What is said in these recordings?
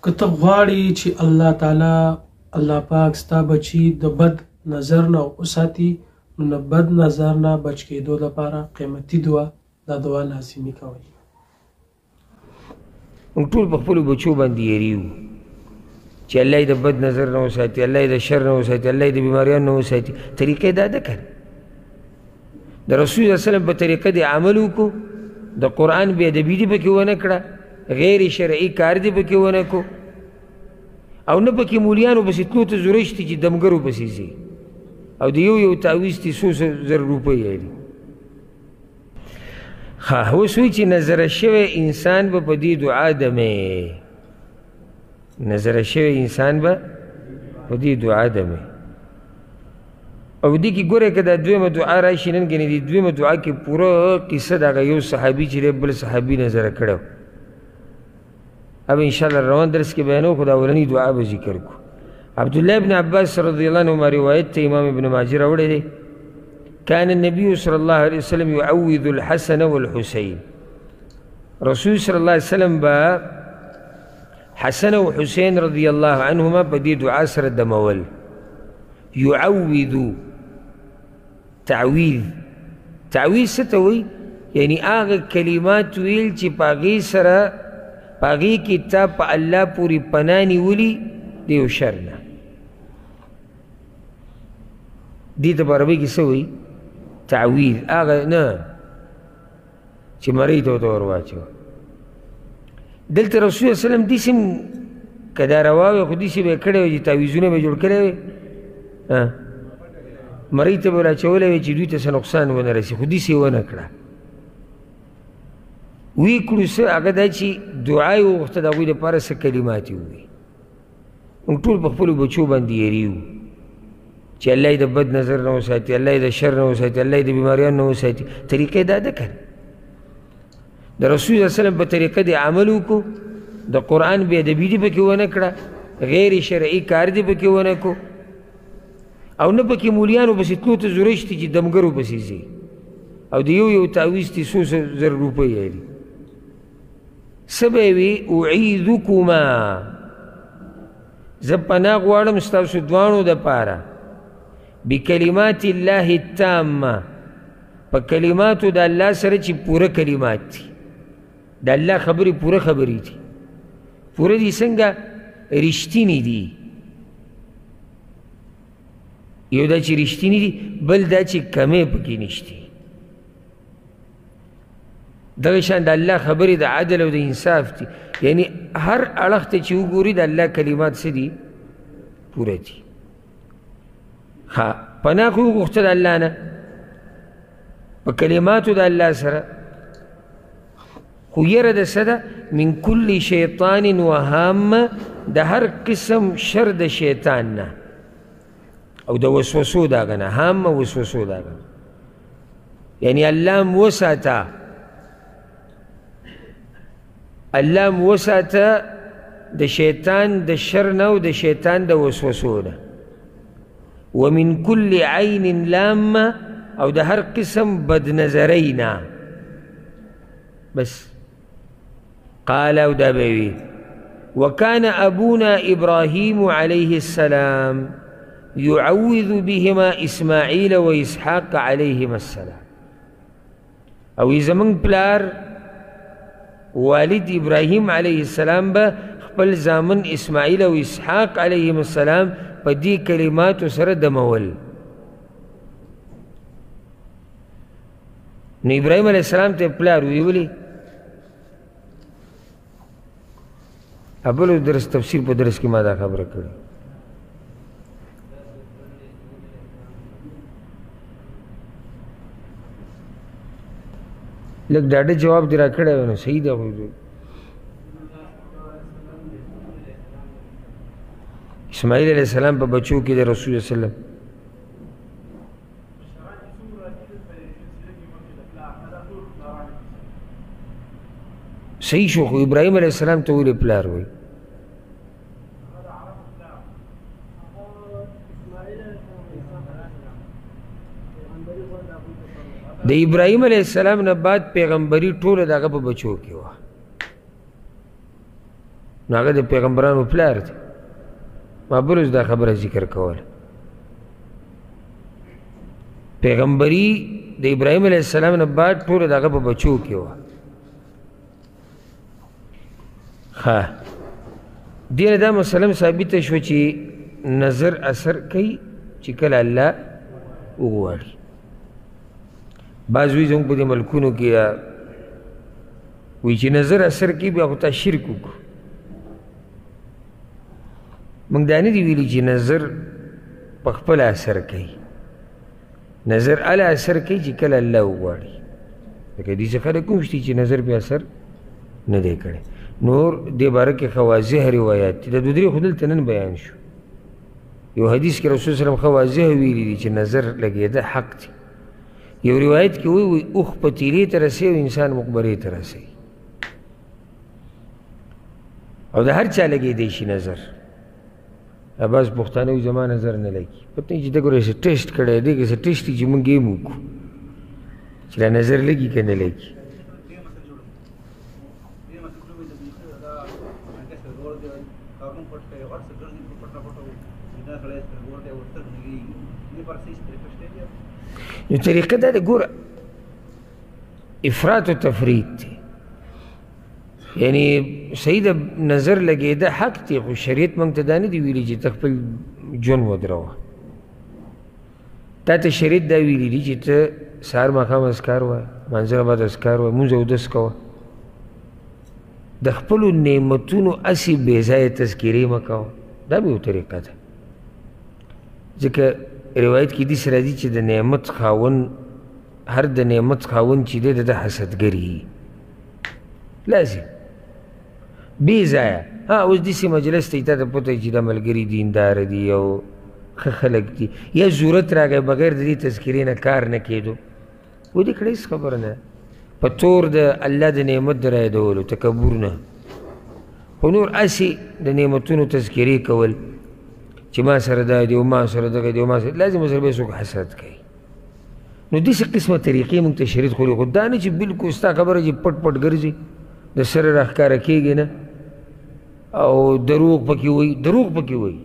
که ته غواړې چې الله تعالی الله پاک ستا بچي د بد نظر نه وساتي نو د بد نظر نه بچ کېدو لپاره قیمتي دعا دا دعا لازمي کوئ. موږ ټول په خپلو بچو باندې یېرېږو چې الله یې د بد نظر نه وساتي، الله یې د شر نه وساتي، الله یې د بیماریانو نه وساتي. طریقه یې دا ده که د رسول صلی الله علیه وسلم په طریقه دې عمل وکړو، د قرآن بې ادبي دې پکې ونه کړه، غیر شرعي کار دې پکې ونه کړو، او نه پکې مولیانو پسې تلو ته ضرورت شته چې دمګرو پسې ځي او د یو تعویض تی 100 روپۍ یاري. ښه اوس وایي چې نظره شوی انسان به په دې دعا دمې، نظره شوی انسان به په دې دعا دمې. او دې کې ګوره که دا دویمه دعا راشي نن ګنې دې دویمه دعا کې پوره قصه د هغه یو صحابي چې دی بل صحابي نظره کړی. اب انشاءالله روان درس کې بیانو، خو د اولنۍ دعا به ذکر کړو. عبدالله بن عباس رضی الله عنهما روایت ته امام ابن ماجه راوړی دی. كان النبي صلى الله عليه وسلم يعوذ الحسن والحسين. رسول صلى الله عليه وسلم با حسن و حسين رضي الله عنهما بدي دعا سره دمول. يعوذ تعويذ، تعويذ ستوي يعني آغا كلمات ويل چی پاغي سره پاغي کتاب پا الله پوری پنانی ولی دیو شرنا. دی تا عربی کی سوی تعویذ آغا نا چی مری تو ورواچو. دلتا رسول صلی اللہ علیہ وسلم دیسم کدا رواوی خود دیسی بے کڑے وی جی تعویذونه بے جوڑ کرے وی مری تا بولا چولے وی چی دوی تا سنقصان ونرسی خود دیسی ونکڑا وی کړو څه هغه دا چې دعا یې وغوښته د هغوی دپاره څه کلمات یې ووایي. موږ ټول په خپلو بچو باندې یېرېږو چې الله یې د بد نظر نه وساتي، الله یې د شر نه وساتي، الله یې د بیماریانو نه وساتي. طریقه یې دا ده که د رسول صلی الله علیه وسلم په طریقه دې عمل وکړو، د قرآن بې ادبي دې پکې ونه کړه، غیر شرعي کار دې پکې ونه کړو، او نه پکې مولیانو پسې تلو ته ضرورت شته چې دمګرو پسې ځي او د یو تعویض تی 100 روپۍ یاري. سبوی اعیذکما زه پناه غواړم ستاسو دواړو دپاره بکلمات الله التامه په کلماتو د الله سره چې پوره کلمات دي، د الله خبرې پوره خبرې دي. پوره دي څنګه؟ رښتینې دي. یو دا چې رښتینې دي، بل دا چې کمې پکې نشته. دغه شان د الله خبرې د عدل او د انصاف دي، یعنی هر اړخ ته چې وګوري د الله کلمات څه دي؟ پوره دي. ها پناه خو وغوښته د الله نه په کلماتو د الله سره، خو یره د څه ده؟ من کل شیطان وهامه، د هر قسم شر د شیطان نه او د وسوسو د هغه نه. هامه وسوسو د هغه یعنی الله م وساته، الله م وساته د شیطان د شر نه او د شیطان د وسوسو نه. ومن کل عین لامه، او د هر قسم بدنظرۍ نه. بس قال او دا بوي وكان أبونا إبراهيم عليه السلام يعوذ بهما إسماعيل وإسحاق عليهما السلام. او زمن پلار والد ابراهیم علیه السلام به خپل زامن اسماعیل او اسحاق علیهم السلام په دې کلماتو سره دمول. نو ابراهیم علیه السلام ته پلار ویولي ابلو درس تفسیر په درس کې ما دا خبره کړې. لږ ډاډه جواب دې را کړی وی نو صحیح ده. اسماعیل علیه السلام په بچو کې د رسول صلی الله علیه وسلم صحیح شو، خو ابراهیم علیه السلام ته ولې پلار وی؟ د ابراهیم علیه السلام نه بعد پیغمبري ټوله د هغه په بچو کې وه. نو هغه د پیغمبرانو پلار دی. ما بل اوس دا خبره ذکر کوله. پیغمبري د ابراهیم علیه السلام نه بعد ټوله د هغه په بچو کې وه. ښه دې نه دا مسله ثابته شوه چې نظر اثر کوي چې کله الله وغواړي. بعض وایي زموږ په دې ملکونو کې وایي چې نظر اثر کوي بیا خو تا شرک وکړو. موږ دا نه دي ویلي چې نظر په خپله اثر کوي. نظر هله اثر کوي چې کله الله وغواړي. لکه داسې خلک کوم شته چې نظر پې اثر نه دی کړی. نور دې باره کې ښه واضح روایات دي. د دوه درې خو دلته نن بیان شو. یو حدیث کې رسول صلی الله علیه وسلم ښه واضح ویلي دي چې نظر لګېده حق دی. یو روایت کې وایي اوښ په تیرې ته رسوي او انسان مقبرې ته رسوي او د هر چا لګېدی شي نظر. بعض پښتانه وایي زما نظر نه لګي. پته نه چې ده ګوره څه ټیسټ کړی دی که څه ټیسټ دی چې موږ یې هم وکړو چې دا نظر لګي که نه لګي. نو طریقه دا ده ګوره افراط و تفریط دی. یعنی صحیح د نظر لګېده حق دی خو شریعت موږ ته دا نه دي ویلي چې ته خپل ژوند ودروه. تا ته شریعت دا ویلي دي چې ته سهار ماښام اذکار وایه، مانځه نه بعد اذکار وایه، مونځ اودس کوه. د خپلو نعمتونو هسې بې ځایه تذکیرې مه کوه. دا به یو طریقه ده. ځکه روایت کې داسې راځي چې د نعمت خاوند هر د نعمت خاوند چې دی د ده حسدګري لازم بې ځایه. اوس داسې مجلس ته تا ته پته چې دا ملګري دینداره دي او ښه خلک دي یا ضرورت راغی بغیر د دې تذکرې نه کار نه کېدو ودې کړه هېڅ خبره نه ده. په طور د الله د نعمت د رایادولو تکبر نه خو نور هسې د نعمتونو تذکرې کول چې ما سره دا دی او ما سره دغه دی او ما سره لازم ورسره به څوک حسد کوي. نو داسې قسمه طریقې موږ ته شریعت خوري. خو دا نه چې بلکل ستا خبره چې پټ پټ ګرځي د سره راښکاره کېږي نه او دروغ پکې وایي. دروغ پکې وایي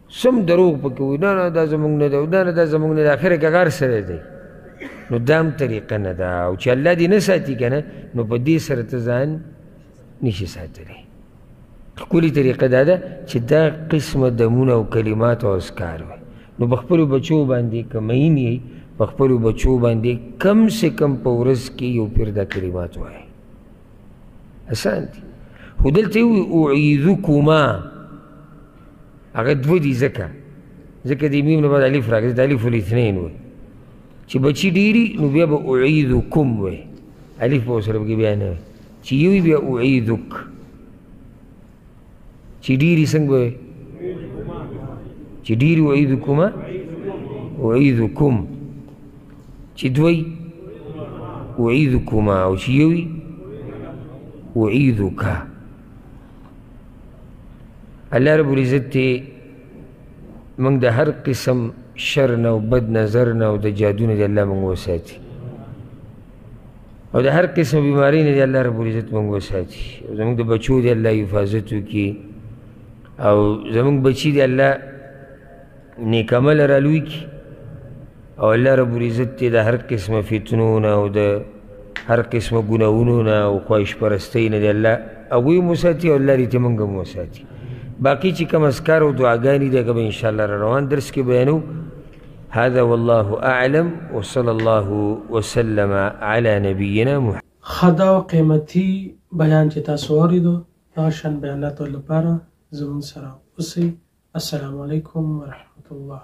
سم دروغ پکې وایي. نه نه دا زموږ نه دی او دا نه دا زموږ نه دی. اخر کې هغه سره دی. نو دا هم طریقه نه ده. او چې الله دې نه ساتي که نه نو په دې سره ته ځان نشي ساتلی. ښکلې طریقه دا ده چې دا قسمه دمونه او کلمات او اذکار وي. نو په خپلو بچو باندې که مین یې په خپلو بچو باندې کم سے کم په ورځ کې یو پیر دا کلمات وایي. اسان دي. خو دلته یې وایي اعیذکما هغه دوه دي ځکه د میم نه بعد الف راغلی. د الف الاثنین وایي چې بچي ډېري نو بیا به اعیذکم وایي. الف به ورسره پکې بیا نه وایي چې یو بیا اعیذک. چې ډېري څنګه به وایي چې ډېري اعیذکما اعیذکم. چې دوی اعیذکما او چې یو وي اعیذکا. الله رب العزت ته موږ د هر قسم شر نه او بد نظر نه او د جادو نه دی الله موږ وساتي او د هر قسم بیمارۍ نه دی الله رب العزت موږ وساتي. او زموږ د بچو دی الله حفاظت وکړي او زموږ بچي دی الله نیک عمل رالوي کړي او الله رب العزت ته د هر قسمه فتنو نه او د هر قسمه ګناهونو نه او خواهش پرستۍ نه دی الله هغوی هم وساتي او الله دې ته موږ هم وساتي. باقي چې کوم اذکار او دعاګانې دي هغه به انشاءالله را روان درس کې بیانو. هذا والله اعلم وصلى الله وسلم على نبينا محمد. خدا او قیمتي بیان چې تاسو واورېدو دغه شان بیاناتو لپاره زموږ سره اوسئ. السلام علیکم ورحمة الله.